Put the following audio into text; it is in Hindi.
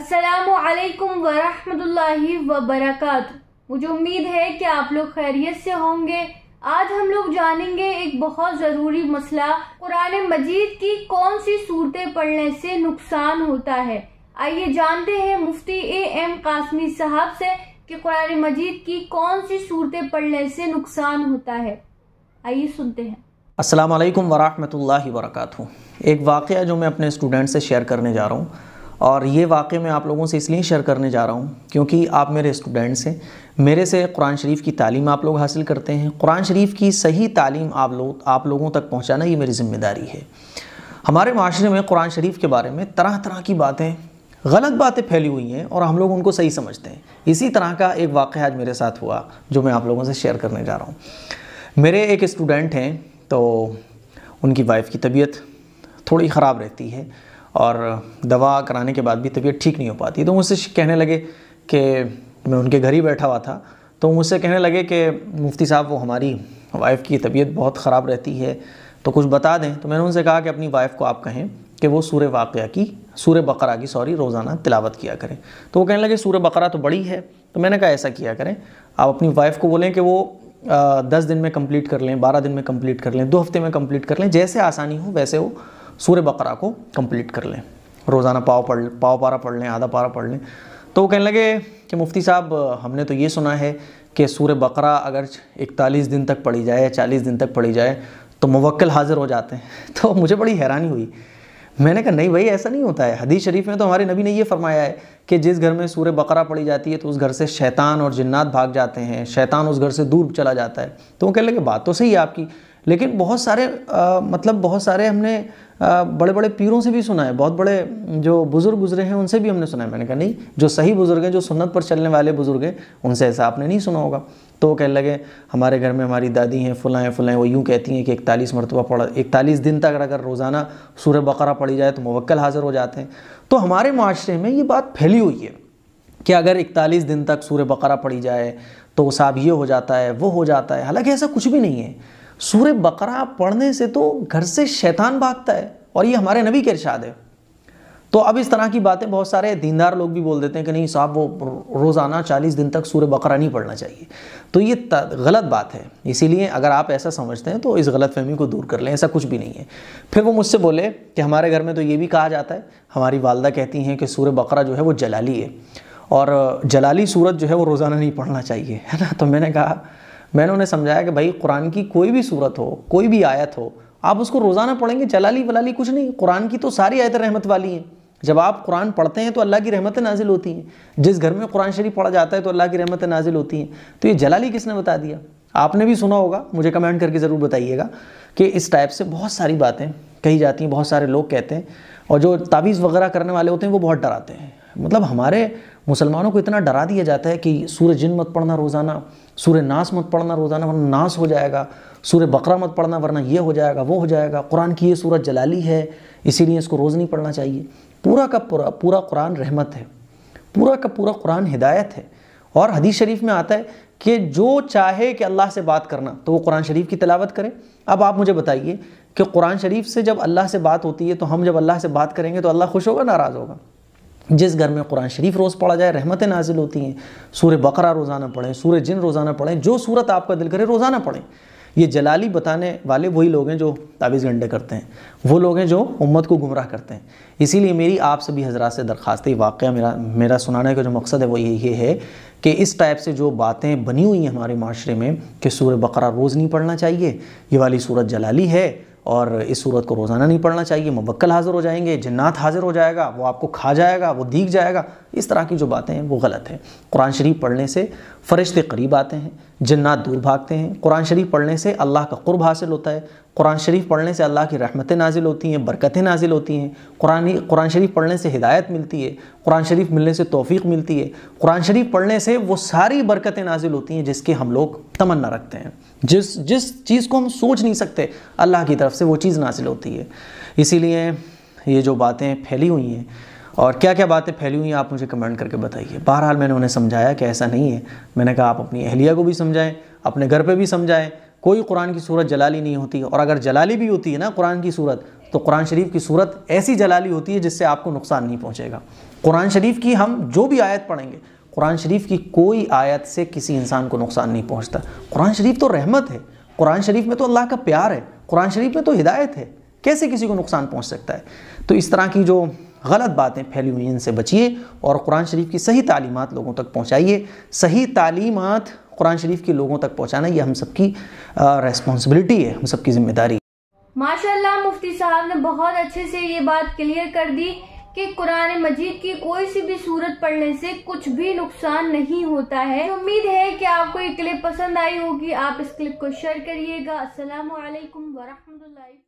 अस्सलामु अलैकुम वरहमतुल्लाहि वबरकातुहू। मुझे उम्मीद है कि आप लोग खैरियत से होंगे। आज हम लोग जानेंगे एक बहुत ज़रूरी मसला, कुरान मजीद की कौन सी सूरतें पढ़ने से नुकसान होता है। आइए जानते हैं मुफ्ती A.M. कासमी साहब से कि कुरान मजीद की कौन सी सूरतें पढ़ने से नुकसान होता है। आइए सुनते हैं। अस्सलामु अलैकुम वरहमतुल्लाहि वबरकातुहू। एक वाक़या जो मैं अपने स्टूडेंट से शेयर करने जा रहा हूँ, और ये वाक़या मैं आप लोगों से इसलिए शेयर करने जा रहा हूँ क्योंकि आप मेरे स्टूडेंट्स हैं। मेरे से कुरान शरीफ की तालीम आप लोग हासिल करते हैं। कुरान शरीफ की सही तालीम आप लोगों तक पहुँचाना ये मेरी ज़िम्मेदारी है। हमारे माशरे में कुरान शरीफ के बारे में तरह तरह की बातें, गलत बातें फैली हुई हैं और हम लोग उनको सही समझते हैं। इसी तरह का एक वाक़या आज मेरे साथ हुआ जो मैं आप लोगों से शेयर करने जा रहा हूँ। मेरे एक स्टूडेंट हैं, तो उनकी वाइफ की तबीयत थोड़ी ख़राब रहती है और दवा कराने के बाद भी तबीयत ठीक नहीं हो पाती। तो मुझसे कहने लगे कि मैं उनके घर ही बैठा हुआ था, तो मुझसे कहने लगे कि मुफ्ती साहब वो हमारी वाइफ की तबीयत बहुत ख़राब रहती है, तो कुछ बता दें। तो मैंने उनसे कहा कि अपनी वाइफ को आप कहें कि वो सूरह बकरा की रोज़ाना तिलावत किया करें। तो वो कहने लगे सूरह बकरा तो बड़ी है। तो मैंने कहा ऐसा किया करें, आप अपनी वाइफ को बोलें कि वो 10 दिन में कंप्लीट कर लें, 12 दिन में कंप्लीट कर लें, 2 हफ्ते में कंप्लीट कर लें, जैसे आसानी हो वैसे वो सूरह बकरा को कंप्लीट कर लें। रोज़ाना पाव पारा पढ़ लें, आधा पारा पढ़ लें। तो वो कहने लगे कि मुफ्ती साहब हमने तो ये सुना है कि सूरह बकरा अगर 41 दिन तक पढ़ी जाए या 40 दिन तक पढ़ी जाए तो मुवक्किल हाज़िर हो जाते हैं। तो मुझे बड़ी हैरानी हुई। मैंने कहा नहीं भाई, ऐसा नहीं होता है। हदीस शरीफ में तो हमारे नबी ने ये फरमाया है कि जिस घर में सूरह बकरा पढ़ी जाती है तो उस घर से शैतान और जिन्नात भाग जाते हैं, शैतान उस घर से दूर चला जाता है। तो वो कहने लगे बात तो सही है आपकी, लेकिन बहुत सारे हमने बड़े बड़े पीरों से भी सुना है, बहुत बड़े जो बुज़ुर्ग गुजरे हैं उनसे भी हमने सुना है। मैंने कहा नहीं, जो सही बुज़ुर्ग हैं, जो सुन्नत पर चलने वाले बुज़ुर्ग हैं, उनसे ऐसा आपने नहीं सुना होगा। तो वो कहने लगे हमारे घर में हमारी दादी हैं, फुलाएँ, वो यूँ कहती हैं कि 41 दिन तक अगर रोज़ाना सूरह बकरा पढ़ी जाए तो मुवक्किल हाज़िर हो जाते हैं। तो हमारे माशरे में ये बात फैली हुई है कि अगर 41 दिन तक सूरह बकरा पढ़ी जाए तो साहब ये हो जाता है, वो हो जाता है। हालांकि ऐसा कुछ भी नहीं है। सूरह बकरा पढ़ने से तो घर से शैतान भागता है और ये हमारे नबी के इरशाद है। तो अब इस तरह की बातें बहुत सारे दीनदार लोग भी बोल देते हैं कि नहीं साहब वो रोज़ाना 40 दिन तक सूरह बकरा नहीं पढ़ना चाहिए। तो ये गलत बात है। इसीलिए अगर आप ऐसा समझते हैं तो इस गलतफहमी को दूर कर लें, ऐसा कुछ भी नहीं है। फिर वो मुझसे बोले कि हमारे घर में तो ये भी कहा जाता है, हमारी वालदा कहती हैं कि सूरह बकरा जो है वो जलाली है और जलाली सूरत जो है वो रोज़ाना नहीं पढ़ना चाहिए, है ना। तो मैंने उन्हें समझाया कि भाई कुरान की कोई भी सूरत हो, कोई भी आयत हो, आप उसको रोज़ाना पढ़ेंगे, जलाली वलाली कुछ नहीं। कुरान की तो सारी आयतें रहमत वाली हैं। जब आप कुरान पढ़ते हैं तो अल्लाह की रहमतें नाजिल होती हैं। जिस घर में कुरान शरीफ पढ़ा जाता है तो अल्लाह की रहमतें नाजिल होती हैं। तो ये जलाली किसने बता दिया? आपने भी सुना होगा, मुझे कमेंट करके ज़रूर बताइएगा कि इस टाइप से बहुत सारी बातें कही जाती हैं, बहुत सारे लोग कहते हैं, और जो तावीज़ वगैरह करने वाले होते हैं वो बहुत डराते हैं। मतलब हमारे मुसलमानों को इतना डरा दिया जाता है कि सूरह जिन मत पढ़ना रोज़ाना, सूरह नास मत पढ़ना रोज़ाना वरना नास हो जाएगा, सूरह बकरा मत पढ़ना वरना ये हो जाएगा, वो हो जाएगा, कुरान की ये सूरत जलाली है इसीलिए इसको रोज़ नहीं पढ़ना चाहिए। पूरा का पूरा कुरान रहमत है, पूरा का पूरा कुरान हिदायत है। और हदीस शरीफ में आता है कि जो चाहे कि अल्लाह से बात करना तो वो कुरान शरीफ की तिलावत करे। अब आप मुझे बताइए कि कुरान शरीफ से जब अल्लाह से बात होती है तो हम जब अल्लाह से बात करेंगे तो अल्लाह खुश होगा, नाराज़ होगा? जिस घर में कुरान शरीफ रोज़ पढ़ा जाए रहमतें नाजिल होती हैं। सूरह बकरा रोज़ाना पढ़ें, सूरह जिन रोज़ाना पढ़ें, जो सूरत आपका दिल करे रोज़ाना पढ़ें। ये जलाली बताने वाले वही लोग हैं जो तावीज़ गंडे करते हैं, वो लोग हैं जो उम्मत को गुमराह करते हैं। इसीलिए मेरी आप सभी हजरात से दरख्वास्त है, वाक़या मेरा सुनाने का जो मकसद है वो ये है कि इस टाइप से जो बातें बनी हुई हैं हमारे माशरे में कि सूरह बकरा रोज़ नहीं पढ़ना चाहिए, ये वाली सूरत जलाली है और इस सूरत को रोज़ाना नहीं पढ़ना चाहिए, मुवक्किल हाज़िर हो जाएंगे, जिन्नात हाज़िर हो जाएगा, वो आपको खा जाएगा, वो दीख जाएगा, इस तरह की जो बातें हैं वो गलत है। कुरान शरीफ पढ़ने से फ़रिश्ते करीब आते हैं, जिन्नात दूर भागते हैं। कुरान शरीफ पढ़ने से अल्लाह का क़ुर्ब हासिल होता है। कुरान शरीफ पढ़ने से अल्लाह की रहमतें नाजिल होती हैं, बरकतें नाजिल होती हैं। कुरान शरीफ पढ़ने से हिदायत मिलती है, कुरान शरीफ मिलने से तौफ़ीक़ मिलती है। कुरान शरीफ पढ़ने से वो सारी बरकतें नाजिल होती हैं जिसके हम लोग तमन्ना रखते हैं। जिस चीज़ को हम सोच नहीं सकते अल्लाह की तरफ से वो चीज़ नाजिल होती है। इसीलिए ये जो बातें फैली हुई हैं, और क्या क्या बातें फैली हुई हैं आप मुझे कमेंट करके बताइए। बहरहाल मैंने उन्हें समझाया कि ऐसा नहीं है। मैंने कहा आप अपनी अहलिया को भी समझाएं, अपने घर पे भी समझाएं। कोई कुरान की सूरत जलाली नहीं होती, और अगर जलाली भी होती है ना कुरान की सूरत तो कुरान शरीफ की सूरत ऐसी जलाली होती है जिससे आपको नुकसान नहीं पहुँचेगा। कुरान शरीफ की हम जो भी आयत पढ़ेंगे, कुरान शरीफ की कोई आयत से किसी इंसान को नुकसान नहीं पहुँचता। कुरान शरीफ तो रहमत है, कुरान शरीफ में तो अल्लाह का प्यार है, कुरान शरीफ में तो हिदायत है, कैसे किसी को नुकसान पहुँच सकता है। तो इस तरह की जो गलत बातें फैली हुई इनसे बचिए और कुरान शरीफ की सही तालीमात लोगों तक पहुँचाइए। सही तालीमात कुरान शरीफ के लोगों तक पहुँचाना ये हम सबकी रेस्पॉन्सिबिलिटी है, हम सबकी जिम्मेदारी है। माशाअल्लाह मुफ्ती साहब ने बहुत अच्छे से ये बात क्लियर कर दी कि कुरान मजीद की कोई सी भी सूरत पढ़ने से कुछ भी नुकसान नहीं होता है। उम्मीद है कि आपको ये क्लिप पसंद आई होगी। आप इस क्लिप को शेयर करिएगा। अस्सलामु अलैकुम व रहमतुल्लाहि।